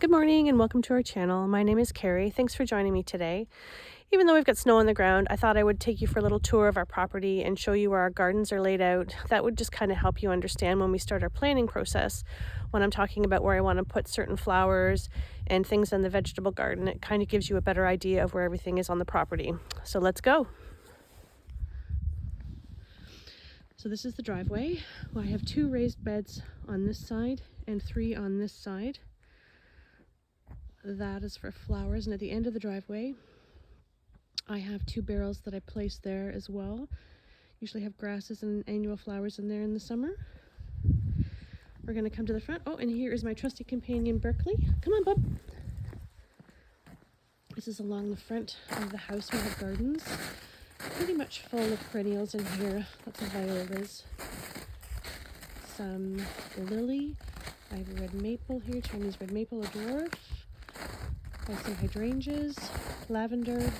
Good morning and welcome to our channel. My name is Carrie. Thanks for joining me today. Even though we've got snow on the ground, I thought I would take you for a little tour of our property and show you where our gardens are laid out. That would just kind of help you understand when we start our planning process. When I'm talking about where I want to put certain flowers and things in the vegetable garden, it kind of gives you a better idea of where everything is on the property. So let's go. So this is the driveway. Well, I have 2 raised beds on this side and 3 on this side. That is for flowers, and at the end of the driveway I have 2 barrels that I placed there as well. Usually have grasses and annual flowers in there in the summer. We're going to come to the front. Oh, and here is my trusty companion Berkeley. Come on, bub. This is along the front of the house. We have gardens pretty much full of perennials in here. Lots of violas, some lily. I have a red maple here, Chinese red maple, a dwarf. I have some hydrangeas, lavender,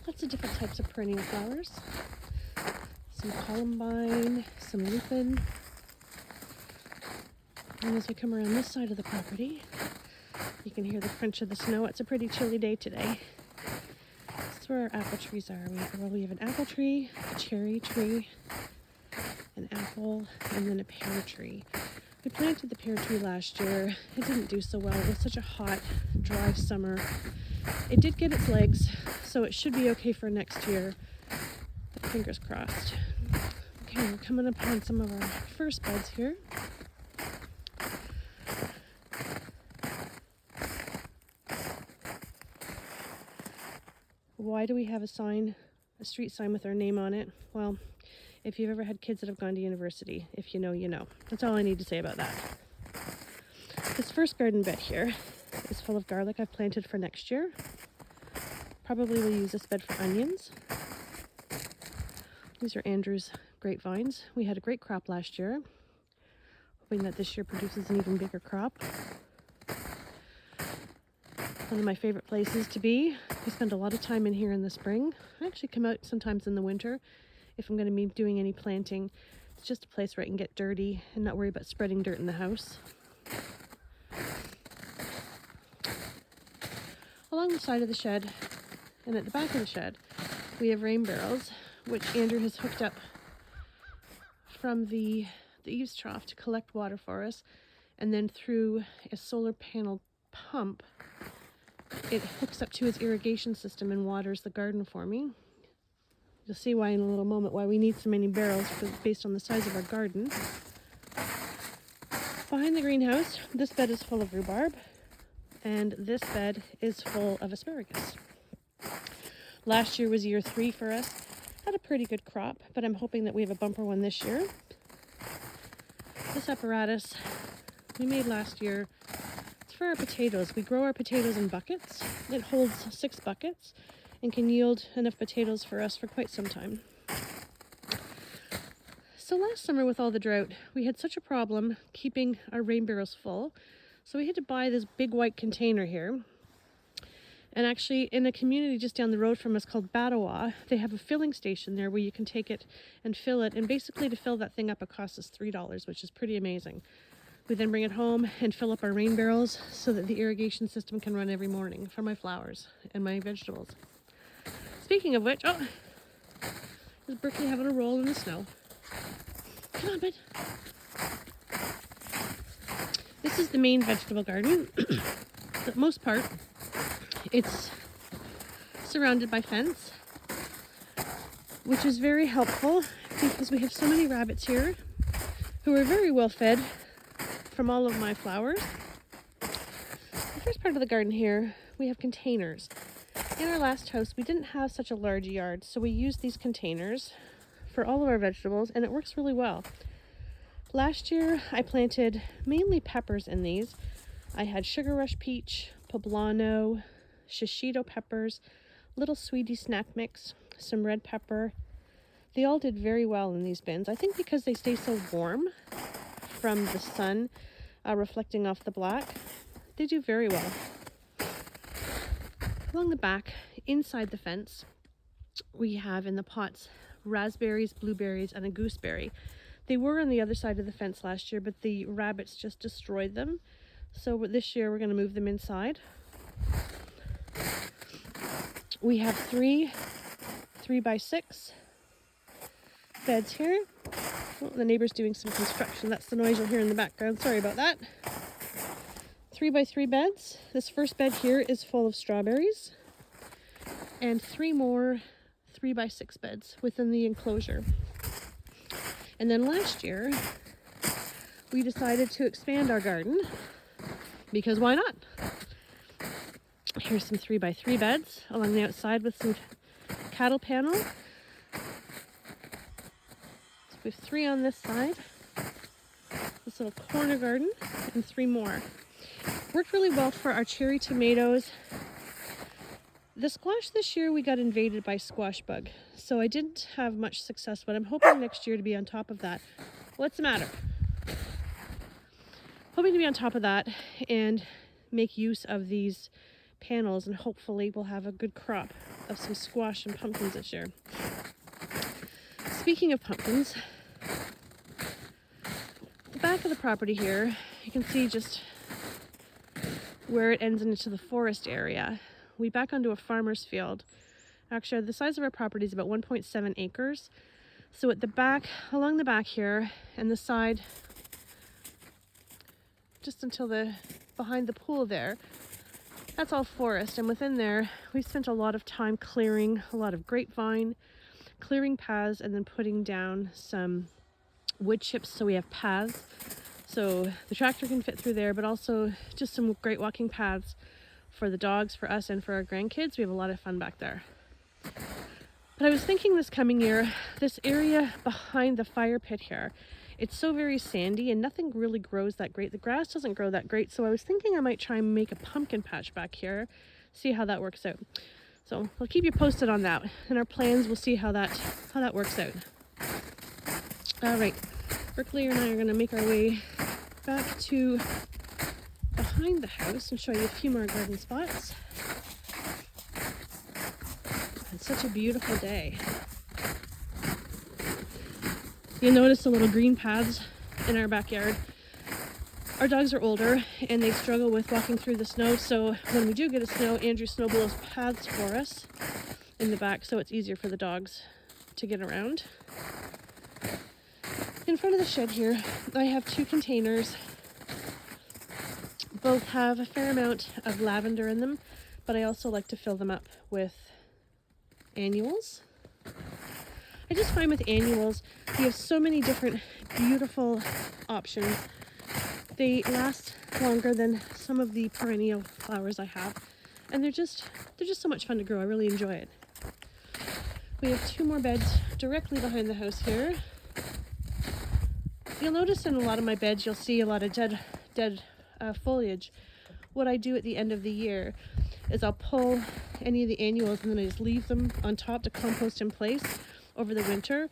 lots of different types of perennial flowers. Some columbine, some lupin. And as we come around this side of the property, you can hear the crunch of the snow. It's a pretty chilly day today. That's where our apple trees are. We have an apple tree, a cherry tree, an apple, and then a pear tree. We planted the pear tree last year. It didn't do so well. It was such a hot, dry summer. It did get its legs, so it should be okay for next year. But fingers crossed. Okay, we're coming upon some of our first beds here. Why do we have a street sign with our name on it? Well, if you've ever had kids that have gone to university, if you know, you know. That's all I need to say about that. This first garden bed here is full of garlic I've planted for next year. Probably will use this bed for onions. These are Andrew's grapevines. We had a great crop last year. Hoping that this year produces an even bigger crop. One of my favorite places to be. We spend a lot of time in here in the spring. I actually come out sometimes in the winter if I'm going to be doing any planting. It's just a place where I can get dirty and not worry about spreading dirt in the house. Along the side of the shed and at the back of the shed, we have rain barrels, which Andrew has hooked up from the eaves trough to collect water for us, and then through a solar panel pump, it hooks up to his irrigation system and waters the garden for me. You'll see why in a little moment why we need so many barrels based on the size of our garden. Behind the greenhouse, this bed is full of rhubarb, and this bed is full of asparagus. Last year was year 3 for us. Had a pretty good crop, but I'm hoping that we have a bumper one this year. This apparatus we made last year. It's for our potatoes. We grow our potatoes in buckets. It holds 6 buckets and can yield enough potatoes for us for quite some time. So last summer with all the drought, we had such a problem keeping our rain barrels full. So we had to buy this big white container here. And actually in a community just down the road from us called Batawa, they have a filling station there where you can take it and fill it. And basically to fill that thing up, it costs us $3, which is pretty amazing. We then bring it home and fill up our rain barrels so that the irrigation system can run every morning for my flowers and my vegetables. Speaking of which, oh, is Berkeley having a roll in the snow? Come on, bud. This is the main vegetable garden. For the most part, it's surrounded by fence, which is very helpful because we have so many rabbits here who are very well fed from all of my flowers. The first part of the garden here, we have containers. In our last house, we didn't have such a large yard, so we used these containers for all of our vegetables, and it works really well. Last year, I planted mainly peppers in these. I had sugar rush peach, poblano, shishito peppers, little sweetie snack mix, some red pepper. They all did very well in these bins. I think because they stay so warm from the sun reflecting off the black, they do very well. Along the back, inside the fence, we have in the pots raspberries, blueberries, and a gooseberry. They were on the other side of the fence last year, but the rabbits just destroyed them. So this year we're going to move them inside. We have three 3x6 beds here. Oh, the neighbor's doing some construction. That's the noise you'll hear in the background. Sorry about that. 3x3 beds. This first bed here is full of strawberries. And 3 more 3x6 beds within the enclosure. And then last year, we decided to expand our garden because why not? Here's some 3x3 beds along the outside with some cattle panel. So we have 3 on this side, this little corner garden, and 3 more. Worked really well for our cherry tomatoes. The squash this year we got invaded by squash bug, so I didn't have much success, but I'm hoping next year to be on top of that. What's the matter? Hoping to be on top of that and make use of these panels, and hopefully we'll have a good crop of some squash and pumpkins this year. Speaking of pumpkins, the back of the property here, you can see just where it ends into the forest area. We back onto a farmer's field. Actually, the size of our property is about 1.7 acres. So at the back, along the back here, and the side, just until behind the pool there, that's all forest. And within there, we spent a lot of time clearing a lot of grapevine, clearing paths, and then putting down some wood chips so we have paths. So the tractor can fit through there, but also just some great walking paths for the dogs, for us, and for our grandkids. We have a lot of fun back there. But I was thinking this coming year, this area behind the fire pit here, it's so very sandy and nothing really grows that great. The grass doesn't grow that great. So I was thinking I might try and make a pumpkin patch back here, see how that works out. So I'll keep you posted on that. And our plans, we'll see how that works out. All right, Berkeley and I are gonna make our way back to behind the house and show you a few more garden spots. It's such a beautiful day. You'll notice the little green paths in our backyard. Our dogs are older and they struggle with walking through the snow, so when we do get a snow, Andrew snow blows paths for us in the back so it's easier for the dogs to get around. In front of the shed here, I have 2 containers. Both have a fair amount of lavender in them, but I also like to fill them up with annuals. I just find with annuals, you have so many different beautiful options. They last longer than some of the perennial flowers I have, and they're just so much fun to grow. I really enjoy it. We have 2 more beds directly behind the house here. You'll notice in a lot of my beds, you'll see a lot of dead foliage. What I do at the end of the year is I'll pull any of the annuals and then I just leave them on top to compost in place over the winter.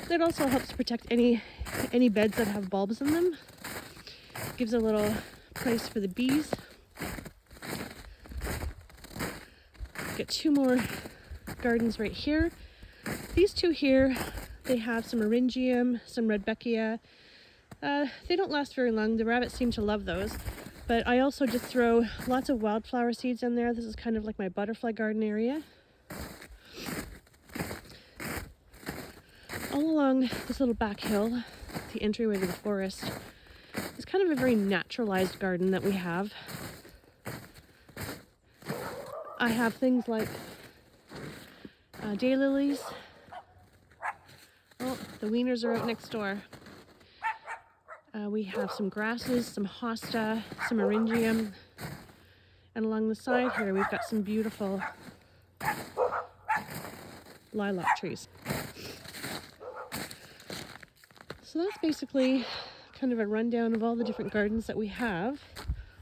That also helps protect any beds that have bulbs in them. Gives a little place for the bees. Got 2 more gardens right here. These 2 here, they have some Eryngium, some Rudbeckia. They don't last very long. The rabbits seem to love those. But I also just throw lots of wildflower seeds in there. This is kind of like my butterfly garden area. All along this little back hill, the entryway to the forest, is kind of a very naturalized garden that we have. I have things like daylilies. Oh, the wieners are out next door. We have some grasses, some hosta, some eryngium, and along the side here we've got some beautiful lilac trees. So that's basically kind of a rundown of all the different gardens that we have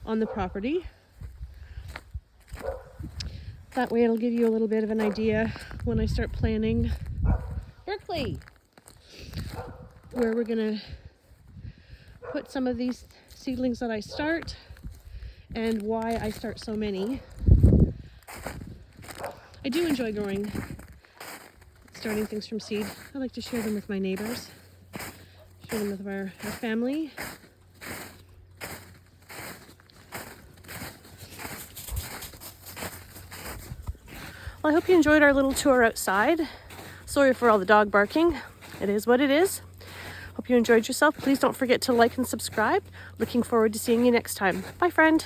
on the property. That way it'll give you a little bit of an idea when I start planning Berkeley, where we're gonna put some of these seedlings that I start and why I start so many. I do enjoy starting things from seed. I like to share them with my neighbors, share them with our family. Well, I hope you enjoyed our little tour outside. Sorry for all the dog barking. It is what it is. Hope you enjoyed yourself. Please don't forget to like and subscribe. Looking forward to seeing you next time. Bye, friend.